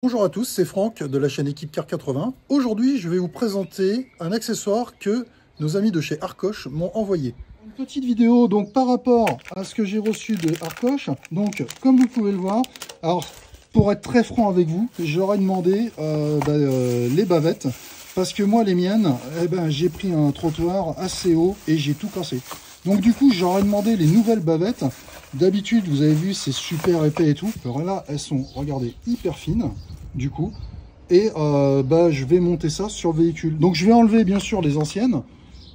Bonjour à tous, c'est Franck de la chaîne Équipe Car 80. Aujourd'hui, je vais vous présenter un accessoire que nos amis de chez Arcoche m'ont envoyé. Une petite vidéo donc par rapport à ce que j'ai reçu de Arcoche. Donc, comme vous pouvez le voir, alors pour être très franc avec vous, j'aurais demandé les bavettes parce que moi, les miennes, j'ai pris un trottoir assez haut et j'ai tout cassé. Donc du coup, j'aurais demandé les nouvelles bavettes. D'habitude, vous avez vu, c'est super épais et tout. Alors là, elles sont, regardez, hyper fines, du coup. Et je vais monter ça sur le véhicule. Donc je vais enlever, bien sûr, les anciennes.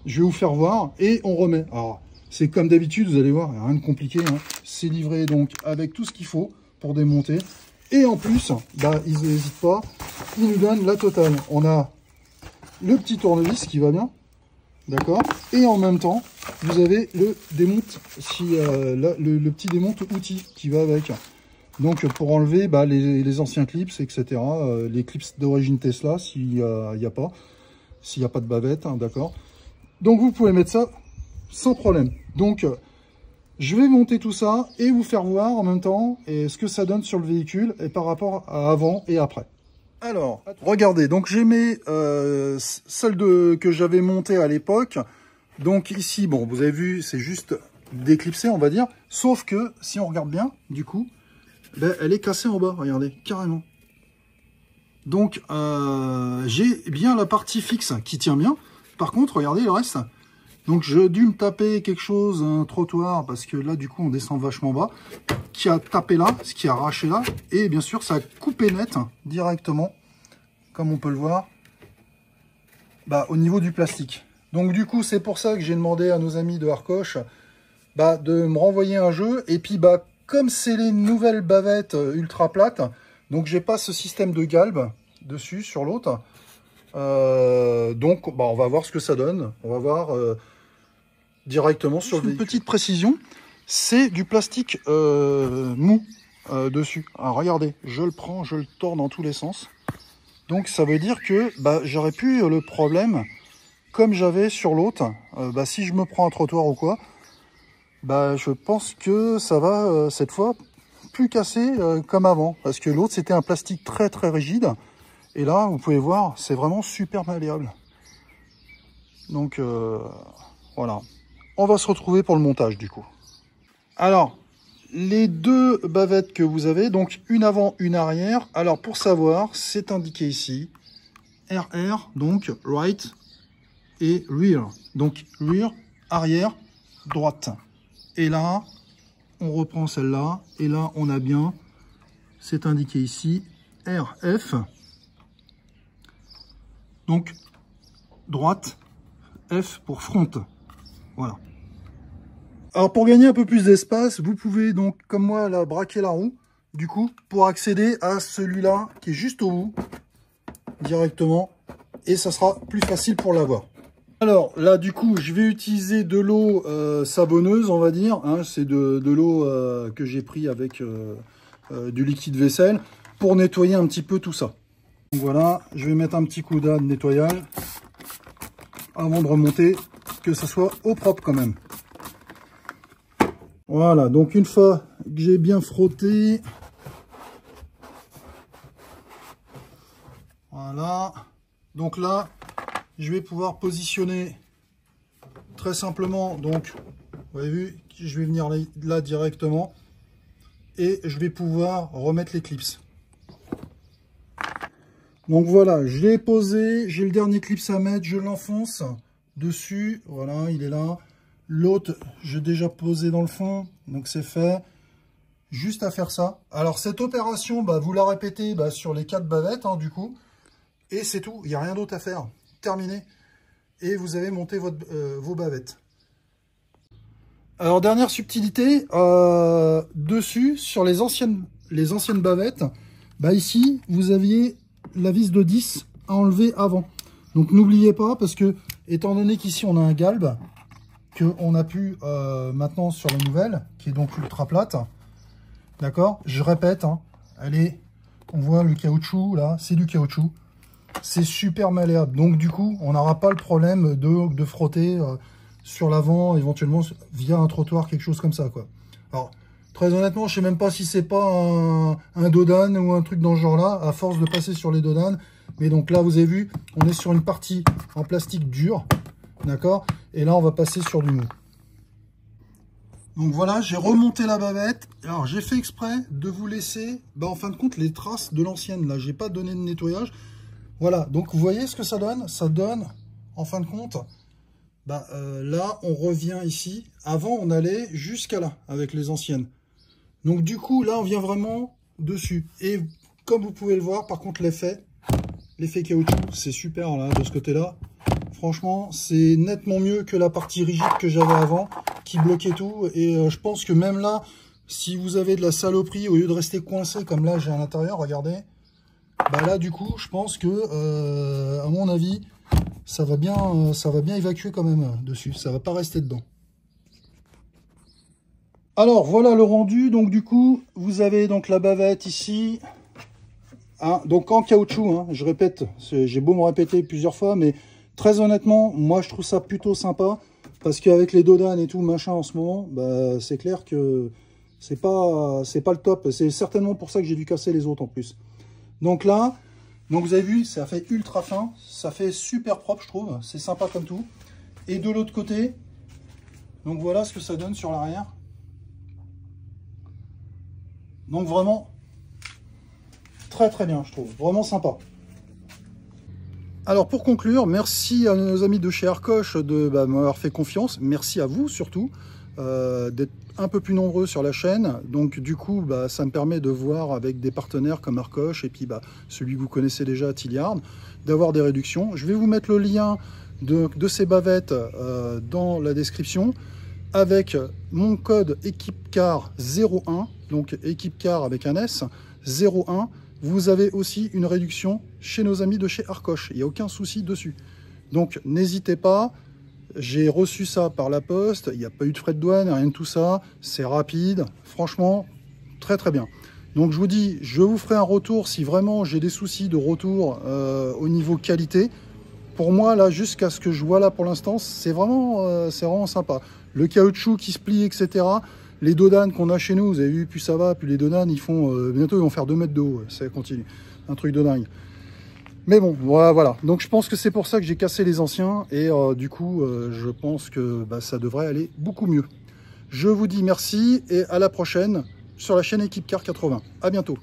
Je vais vous faire voir et on remet. Alors, c'est comme d'habitude, vous allez voir, il n'y a rien de compliqué, hein. C'est livré donc avec tout ce qu'il faut pour démonter. Et en plus, ils n'hésitent pas, ils nous donnent la totale. On a le petit tournevis qui va bien. D'accord. Et en même temps, vous avez le démonte, le petit démonte outil qui va avec. Donc pour enlever les anciens clips, etc. Les clips d'origine Tesla, s'il n'y a pas de bavette, hein, d'accord. Donc vous pouvez mettre ça sans problème. Donc je vais monter tout ça et vous faire voir en même temps ce que ça donne sur le véhicule et par rapport à avant et après. Alors, regardez, donc j'ai mis celle que j'avais montée à l'époque. Donc ici, bon, vous avez vu, c'est juste déclipsé, on va dire. Sauf que, si on regarde bien, du coup, elle est cassée en bas, regardez, carrément. Donc, j'ai bien la partie fixe qui tient bien. Par contre, regardez le reste. Donc, j'ai dû me taper quelque chose, un trottoir, parce que là, du coup, on descend vachement bas, qui a tapé là, ce qui a arraché là. Et bien sûr, ça a coupé net, directement, comme on peut le voir, au niveau du plastique. Donc, du coup, c'est pour ça que j'ai demandé à nos amis de Arcoche de me renvoyer un jeu. Et puis, comme c'est les nouvelles bavettes ultra plates, donc, j'ai pas ce système de galbe dessus, sur l'autre. Donc, on va voir ce que ça donne. On va voir... directement sur le véhicule. Une petite précision, c'est du plastique mou dessus. Alors regardez, je le prends, je le tords dans tous les sens. Donc ça veut dire que j'aurais plus le problème comme j'avais sur l'autre. Si je me prends un trottoir ou quoi, je pense que ça va cette fois plus casser comme avant. Parce que l'autre c'était un plastique très très rigide. Et là, vous pouvez voir, c'est vraiment super malléable. Donc voilà. On va se retrouver pour le montage du coup. Alors, les deux bavettes que vous avez, donc une avant, une arrière. Alors pour savoir, c'est indiqué ici, RR, donc right et rear. Donc rear, arrière, droite. Et là, on reprend celle-là. Et là, on a bien, c'est indiqué ici, RF. Donc droite, F pour front. Voilà. Alors pour gagner un peu plus d'espace, vous pouvez donc comme moi là braquer la roue du coup pour accéder à celui-là qui est juste au bout directement et ça sera plus facile pour l'avoir. Alors là du coup je vais utiliser de l'eau savonneuse on va dire, hein, c'est de l'eau que j'ai pris avec du liquide vaisselle pour nettoyer un petit peu tout ça. Donc voilà, je vais mettre un petit coup de nettoyage avant de remonter, que ça soit au propre quand même. Voilà, donc une fois que j'ai bien frotté, voilà, donc là, je vais pouvoir positionner très simplement, donc, vous avez vu, je vais venir là directement, et je vais pouvoir remettre les clips. Donc voilà, je l'ai posé, j'ai le dernier clip à mettre, je l'enfonce dessus, voilà, il est là. L'autre, j'ai déjà posé dans le fond, donc c'est fait. Juste à faire ça. Alors cette opération, vous la répétez sur les 4 bavettes, hein, du coup. Et c'est tout, il n'y a rien d'autre à faire. Terminé. Et vous avez monté vos bavettes. Alors dernière subtilité, dessus, sur les anciennes bavettes, ici, vous aviez la vis de 10 à enlever avant. Donc n'oubliez pas, parce que, étant donné qu'ici on a un galbe, qu'on a pu maintenant sur la nouvelle, qui est donc ultra plate. D'accord? Je répète, hein, on voit le caoutchouc, là, c'est du caoutchouc. C'est super malléable. Donc du coup, on n'aura pas le problème de frotter sur l'avant, éventuellement via un trottoir, quelque chose comme ça, quoi. Alors, Très honnêtement, je sais même pas si c'est pas un Dodan ou un truc dans ce genre-là, à force de passer sur les Dodan. Mais donc là, vous avez vu, on est sur une partie en plastique dur, d'accord? Et là, on va passer sur du mou. Donc voilà, j'ai remonté la bavette. Alors, j'ai fait exprès de vous laisser, en fin de compte, les traces de l'ancienne. Là, j'ai pas donné de nettoyage. Voilà, donc vous voyez ce que ça donne? Ça donne, en fin de compte, là, on revient ici. Avant, on allait jusqu'à là, avec les anciennes. Donc du coup, là, on vient vraiment dessus. Et comme vous pouvez le voir, par contre, l'effet caoutchouc, c'est super là, de ce côté-là. Franchement, c'est nettement mieux que la partie rigide que j'avais avant, qui bloquait tout. Et je pense que même là, si vous avez de la saloperie, au lieu de rester coincé comme là, j'ai à l'intérieur, regardez. Là, du coup, je pense que, à mon avis, ça va bien évacuer quand même dessus. Ça va pas rester dedans. Alors, voilà le rendu. Donc, du coup, vous avez donc la bavette ici. Hein, donc, en caoutchouc, hein, je répète, j'ai beau me répéter plusieurs fois, mais très honnêtement, moi, je trouve ça plutôt sympa. Parce qu'avec les Dodan et tout, machin, en ce moment, c'est clair que c'est pas le top. C'est certainement pour ça que j'ai dû casser les autres en plus. Donc là, vous avez vu, ça fait ultra fin. Ça fait super propre, je trouve. C'est sympa comme tout. Et de l'autre côté, donc voilà ce que ça donne sur l'arrière. Donc vraiment, très très bien, je trouve. Vraiment sympa. Alors pour conclure, merci à nos amis de chez Arcoche de m'avoir fait confiance. Merci à vous surtout d'être un peu plus nombreux sur la chaîne. Donc du coup, ça me permet de voir avec des partenaires comme Arcoche et puis celui que vous connaissez déjà, Tilliard, d'avoir des réductions. Je vais vous mettre le lien de ces bavettes dans la description avec mon code EquipeCar01, donc EquipeCar avec un S, 01. Vous avez aussi une réduction chez nos amis de chez Arcoche. Il n'y a aucun souci dessus. Donc, n'hésitez pas. J'ai reçu ça par la poste. Il n'y a pas eu de frais de douane, rien de tout ça. C'est rapide. Franchement, très très bien. Donc, je vous dis, je vous ferai un retour si vraiment j'ai des soucis de retour au niveau qualité. Pour moi, là, jusqu'à ce que je vois là pour l'instant, c'est vraiment sympa. Le caoutchouc qui se plie, etc. Les Dodan qu'on a chez nous, vous avez vu, plus ça va, plus les Dodan, bientôt ils vont faire 2 mètres de haut, ça continue. Un truc de dingue. Mais bon, voilà. Donc je pense que c'est pour ça que j'ai cassé les anciens, et du coup, je pense que ça devrait aller beaucoup mieux. Je vous dis merci, et à la prochaine sur la chaîne Équipe Car 80. À bientôt.